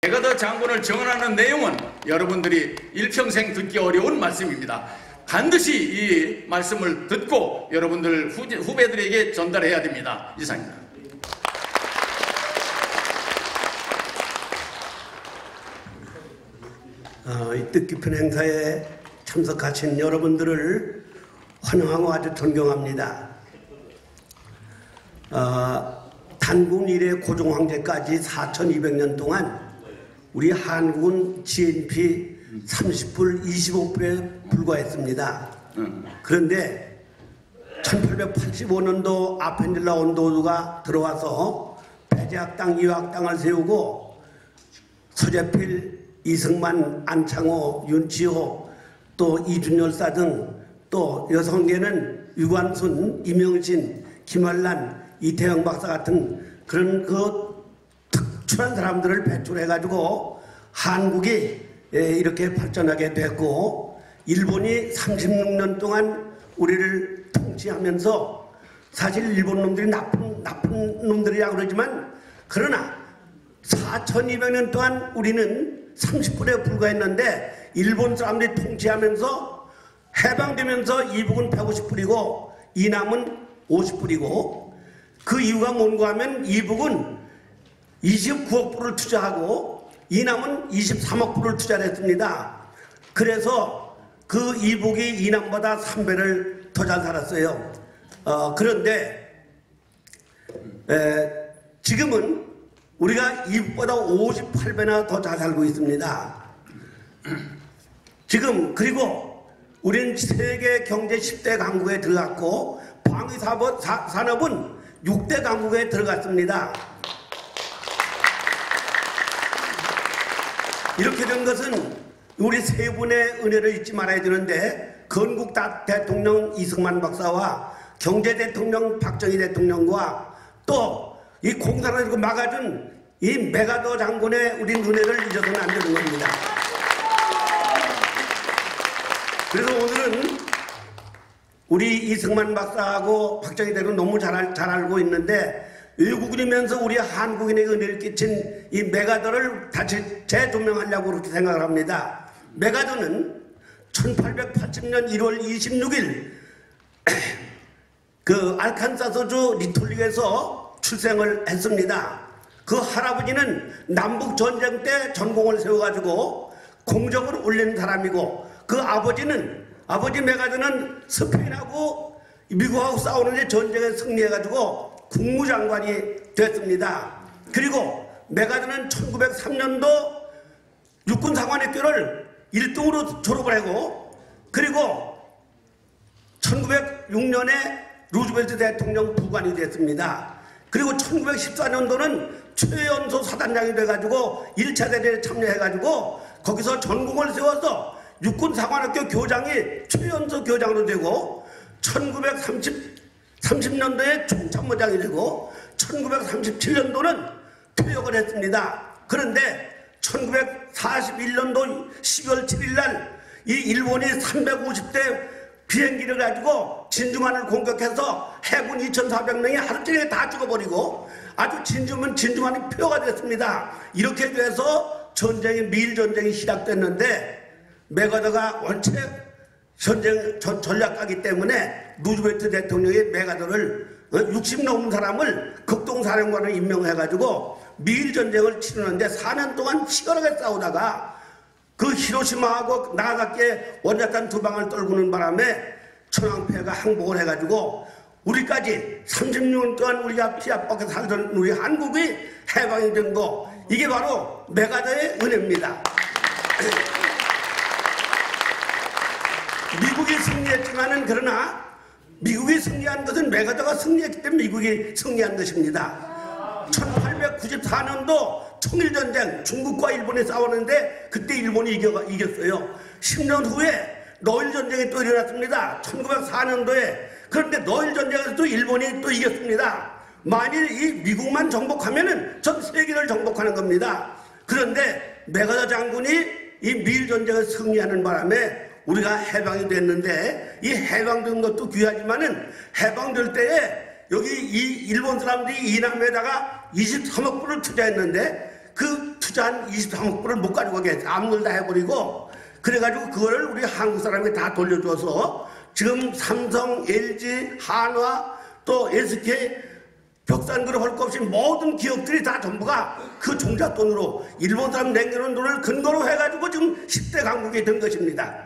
메가더 장군을 정언하는 내용은 여러분들이 일평생 듣기 어려운 말씀입니다. 반드시 이 말씀을 듣고 여러분들 후배들에게 전달해야 됩니다. 이상입니다. 이 뜻깊은 행사에 참석하신 여러분들을 환영하고 아주 존경합니다. 단군 이래 고종 황제까지 4200년 동안 우리 한국은 GNP 30불 25불에 불과했습니다. 그런데 1885년도 아펜젤라 원도가 들어와서 배제학당, 이화학당을 세우고 서재필, 이승만, 안창호, 윤치호, 또 이준열사 등 또 여성계는 유관순, 이명신, 김환란, 이태영 박사 같은 그런 특출한 사람들을 배출해가지고 한국이 이렇게 발전하게 됐고, 일본이 36년 동안 우리를 통치하면서 사실 일본 놈들이 나쁜 놈들이라고 그러지만, 그러나 4200년 동안 우리는 30불에 불과했는데 일본 사람들이 통치하면서 해방되면서 이북은 150불이고 이남은 50불이고, 그 이유가 뭔가 하면 이북은 29억 불을 투자하고 이남은 23억 불을 투자를 했습니다. 그래서 그 이북이 이남보다 3배를 더 잘 살았어요. 그런데 지금은 우리가 이북보다 58배나 더 잘 살고 있습니다. 지금 그리고 우리는 세계 경제 10대 강국에 들어갔고 방위 산업은 6대 강국에 들어갔습니다. 이렇게 된 것은 우리 세 분의 은혜를 잊지 말아야 되는데, 건국 대통령 이승만 박사와 경제 대통령 박정희 대통령과 또 이 공산을 막아준 이 메가더 장군의 우리 은혜를 잊어서는 안 되는 겁니다. 그래서 오늘은 우리 이승만 박사하고 박정희 대통령 너무 잘 알고 있는데, 외국인이면서 우리 한국인에게 은혜를 끼친 이 메가더를 다시 재조명하려고 그렇게 생각을 합니다. 메가더는 1880년 1월 26일 그 알칸사스주 리톨릭에서 출생을 했습니다. 그 할아버지는 남북 전쟁 때 전공을 세워가지고 공적을 올린 사람이고, 그 아버지 메가더는 스페인하고 미국하고 싸우는데 전쟁에 승리해가지고 국무장관이 됐습니다. 그리고 메가더는 1903년도 육군사관학교를 1등으로 졸업을 하고, 그리고 1906년에 루즈벨트 대통령 부관이 됐습니다. 그리고 1914년도는 최연소 사단장이 돼가지고 1차 대전에 참여해가지고 거기서 전공을 세워서 육군사관학교 교장이 최연소 교장으로 되고, 1930년도에 총참모장이 되고 1937년도는 퇴역을 했습니다. 그런데 1941년도 12월 7일 날 이 일본이 350대 비행기를 가지고 진주만을 공격해서 해군 2,400명이 하루 종일 다 죽어버리고 아주 진주만이 폐허가 됐습니다. 이렇게 돼서 미일 전쟁이 시작됐는데, 메가더가 원체 전략가기 때문에 루즈벨트 대통령이 메가더를 60 넘은 사람을 극동사령관을 임명해가지고 미일 전쟁을 치르는데 4년 동안 치열하게 싸우다가 그 히로시마하고 나가사키에 원자탄 2방을 떨구는 바람에 천황폐가 항복을 해가지고 우리까지 36년 동안 우리가 피압받게 살던 우리 한국이 해방이 된 거, 이게 바로 메가더의 은혜입니다. 미국이 승리했지만은, 그러나 미국이 승리한 것은 메가더가 승리했기 때문에 미국이 승리한 것입니다. 1894년도 청일전쟁, 중국과 일본이 싸웠는데 그때 일본이 이겼어요. 10년 후에 러일전쟁이 또 일어났습니다. 1904년도에. 그런데 러일전쟁에서 또 일본이 또 이겼습니다. 만일 이 미국만 정복하면은 전 세계를 정복하는 겁니다. 그런데 메가더 장군이 이 미일전쟁을 승리하는 바람에 우리가 해방이 됐는데, 이 해방된 것도 귀하지만은 해방될 때에 여기 이 일본 사람들이 이남에다가 23억 불을 투자했는데, 그 투자한 23억 불을 못 가지고 가게 암물 다 해버리고 그래가지고 그거를 우리 한국 사람이 다 돌려줘서 지금 삼성, LG, 한화 또 SK 벽산그룹 할 것 없이 모든 기업들이 다 전부가 그 종잣돈으로 일본 사람 남겨놓은 돈을 근거로 해가지고 지금 10대 강국이 된 것입니다.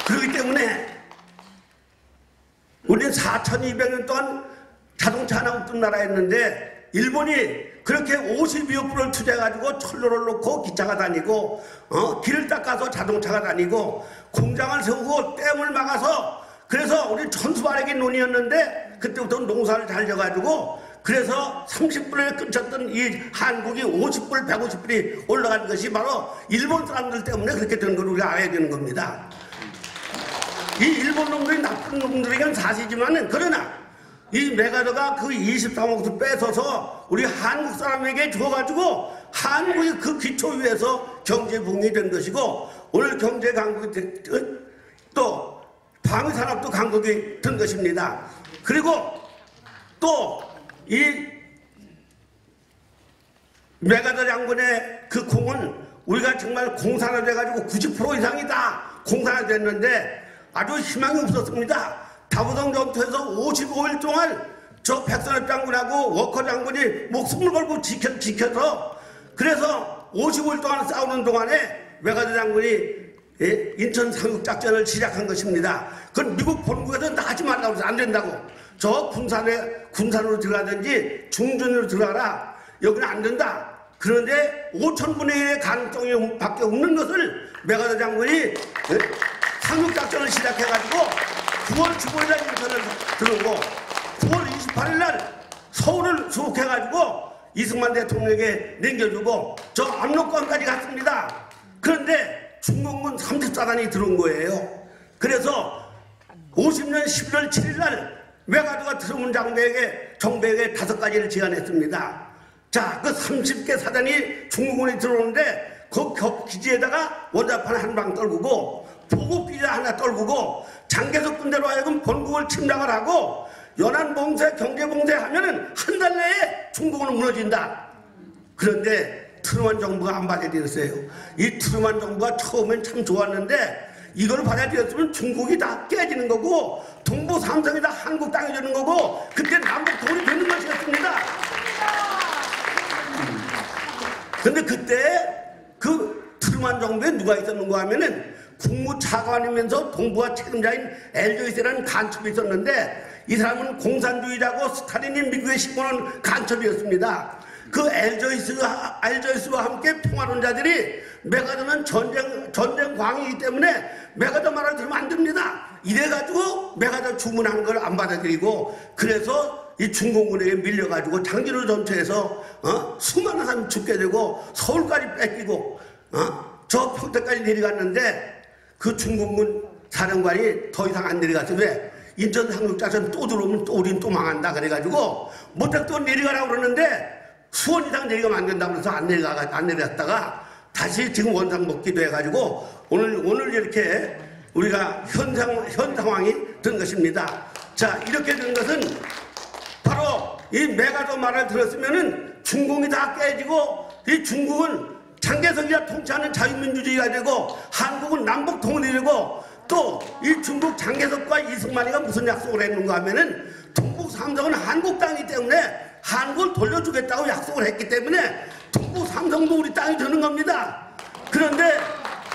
그렇기 때문에 우리는 4200년 동안 자동차 하나 없던 나라였는데 일본이 그렇게 52억 불을 투자해가지고 철로를 놓고 기차가 다니고 길을 닦아서 자동차가 다니고 공장을 세우고 댐을 막아서 그래서 우리 천수만액의 논이었는데 그때부터 농사를 잘 져가지고 그래서 30불에 끊쳤던 이 한국이 50불, 150불이 올라간 것이 바로 일본 사람들 때문에 그렇게 된 걸 우리가 알아야 되는 겁니다. 이 일본 놈들이 나쁜 놈들이긴 사실이지만은 그러나 이 메가더가 그 23억을 뺏어서 우리 한국 사람에게 줘가지고 한국이 그 기초 위에서 경제 부흥이 된 것이고 오늘 경제 강국이 또 방위산업도 강국이 된 것입니다. 그리고 또 이 메가더 장군의 그 공은 우리가 정말 공산화돼가지고 90% 이상이 다 공산화됐는데 아주 희망이 없었습니다. 다부동 전투에서 55일 동안 저 백선엽 장군하고 워커 장군이 목숨을 걸고 지켜서 그래서 55일 동안 싸우는 동안에 메가더 장군이 인천 상륙작전을 시작한 것입니다. 그건 미국 본국에서 하지 말라고 해서 안 된다고. 저 군산으로 들어가든지 중전으로 들어가라. 여기는 안 된다. 그런데 5천분의 1의 가능성이 밖에 없는 것을 메가더 장군이 상륙작전을 시작해가지고 9월 15일날 인천을 들어오고 9월 28일날 서울을 수복해가지고 이승만 대통령에게 남겨주고 저 압록강까지 갔습니다. 그런데 중공군 34단이 들어온 거예요. 그래서 50년 11월 7일날 메가더가 트루먼 정배에게 5가지를 제안했습니다. 자, 그 30개 사단이 중공군이 들어오는데 그 기지에다가 원자판 한 방 떨구고 보급기자 하나 떨구고 장개석 군대로 하여금 본국을 침략을 하고 연안봉쇄, 경제봉쇄 하면은 한 달 내에 중국은 무너진다. 그런데 트루먼 정부가 안 받아들였어요. 이 트루먼 정부가 처음엔 참 좋았는데 이걸 받아들였으면 중국이 다 깨지는 거고 동부 삼성이 다 한국 땅이 되는 거고 그때 남북 통일이 되는 것이었습니다. 근데 그때 그 트루먼 정부에 누가 있었는가 하면은 국무차관이면서 동부가 책임자인 엘조이스라는 간첩이 있었는데 이 사람은 공산주의자고 스탈린이 미국에 심어놓은 간첩이었습니다. 그 엘조이스와 함께 평화론자들이 메가더는 전쟁 광이기 때문에 메가더 말을 들으면 안 됩니다. 이래가지고 메가더 주문한 걸 안 받아들이고 그래서 이 중공군에게 밀려가지고 장진호 전투에서 수많은 사람이 죽게 되고 서울까지 뺏기고 저 평택까지 내려갔는데 그 중공군 사령관이 더 이상 안 내려갔어요. 왜? 인천 상륙작전 또 들어오면 또 우린 또 망한다 그래가지고 못해 또 내려가라고 그러는데 수원 이상 내려가면 안 된다고 해서 안 내려갔다가 다시 지금 원상 복귀도 해가지고 오늘 이렇게 우리가 현 상황이 된 것입니다. 자, 이렇게 된 것은 바로 이 메가더 말을 들었으면은 중공이 다 깨지고 이 중국은 장개석이가 통치하는 자유민주주의가 되고 한국은 남북 통일이 되고 또 이 중국 장개석과 이승만이가 무슨 약속을 했는가 하면은 동북 삼성은 한국 땅이기 때문에 한국을 돌려주겠다고 약속을 했기 때문에 동북 삼성도 우리 땅이 되는 겁니다. 그런데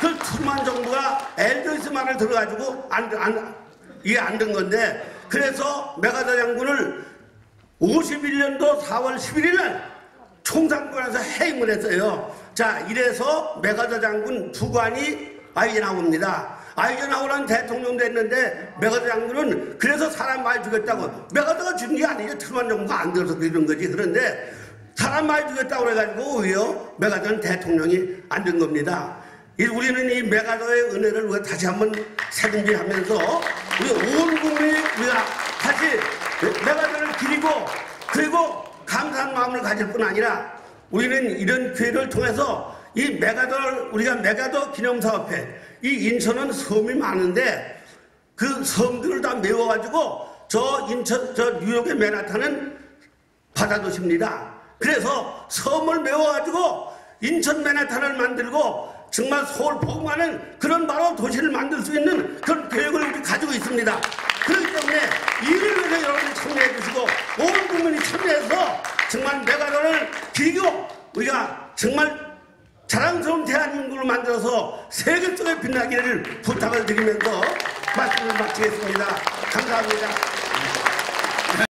그 트루먼 정부가 엘조이스 말을 들어가지고 이게 안 된 건데 그래서 메가더 장군을 51년도 4월 11일 날 총상권에서 해임을 했어요. 자, 이래서 메가더 장군 부관이 아이젠하워입니다. 아이젠하워는 대통령 됐는데 메가더 장군은 그래서 사람 많이 죽였다고 메가더가 죽인 게 아니죠. 트루먼 정부가 안 들어서 그런 거지. 그런데 사람 많이 죽였다고 그래가지고 오히려 메가더는 대통령이 안 된 겁니다. 우리는 이 메가더의 은혜를 우리가 다시 한번 새김질하면서 우리 온 국민이 우리가 다시 메가더를 기리고 그리고 감사한 마음을 가질 뿐 아니라 우리는 이런 기회를 통해서 이 우리가 메가더 기념사업회 이 인천은 섬이 많은데 그 섬들을 다 메워가지고 저 뉴욕의 맨하탄은 바다도시입니다. 그래서 섬을 메워가지고 인천 맨하탄을 만들고 정말 서울 포항하는 그런 바로 도시를 만들 수 있는 그런 계획을 우리 가지고 있습니다. 그렇기 때문에 이를 위해서 여러분이 참여해 주시고 온 국민이 참여해서 정말 메가론을 기교 우리가 정말 자랑스러운 대한민국을 만들어서 세계 속에 빛나기를 부탁을 드리면서 말씀을 마치겠습니다. 감사합니다.